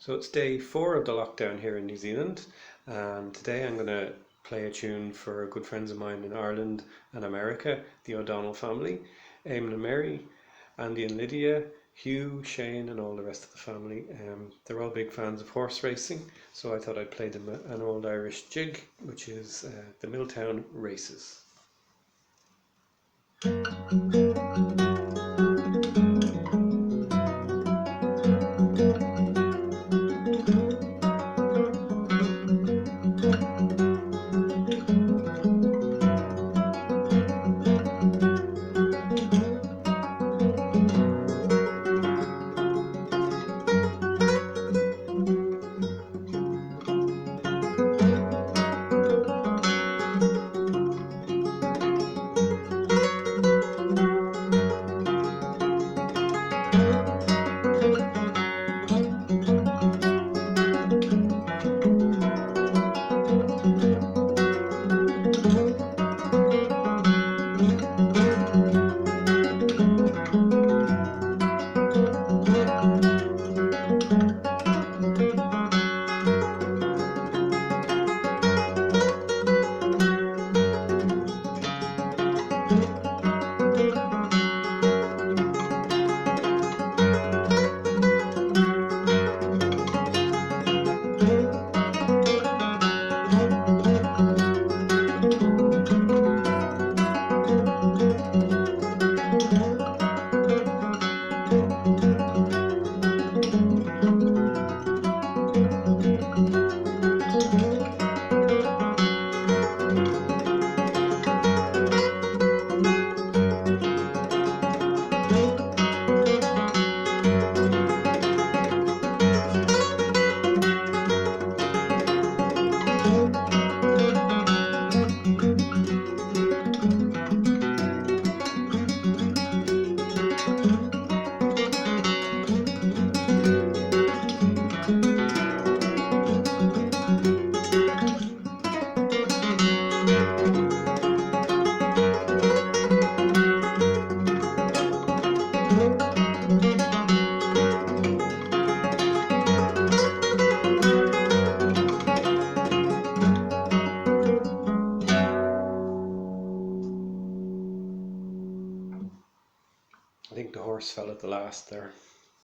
So it's day 4 of the lockdown here in New Zealand, and today I'm going to play a tune for good friends of mine in Ireland and America, the O'Donnell family, Eamon and Mary, Andy and Lydia, Hugh, Shane, and all the rest of the family. They're all big fans of horse racing, so I thought I'd play them an old Irish jig, which is the Milltown races. I think the horse fell at the last there.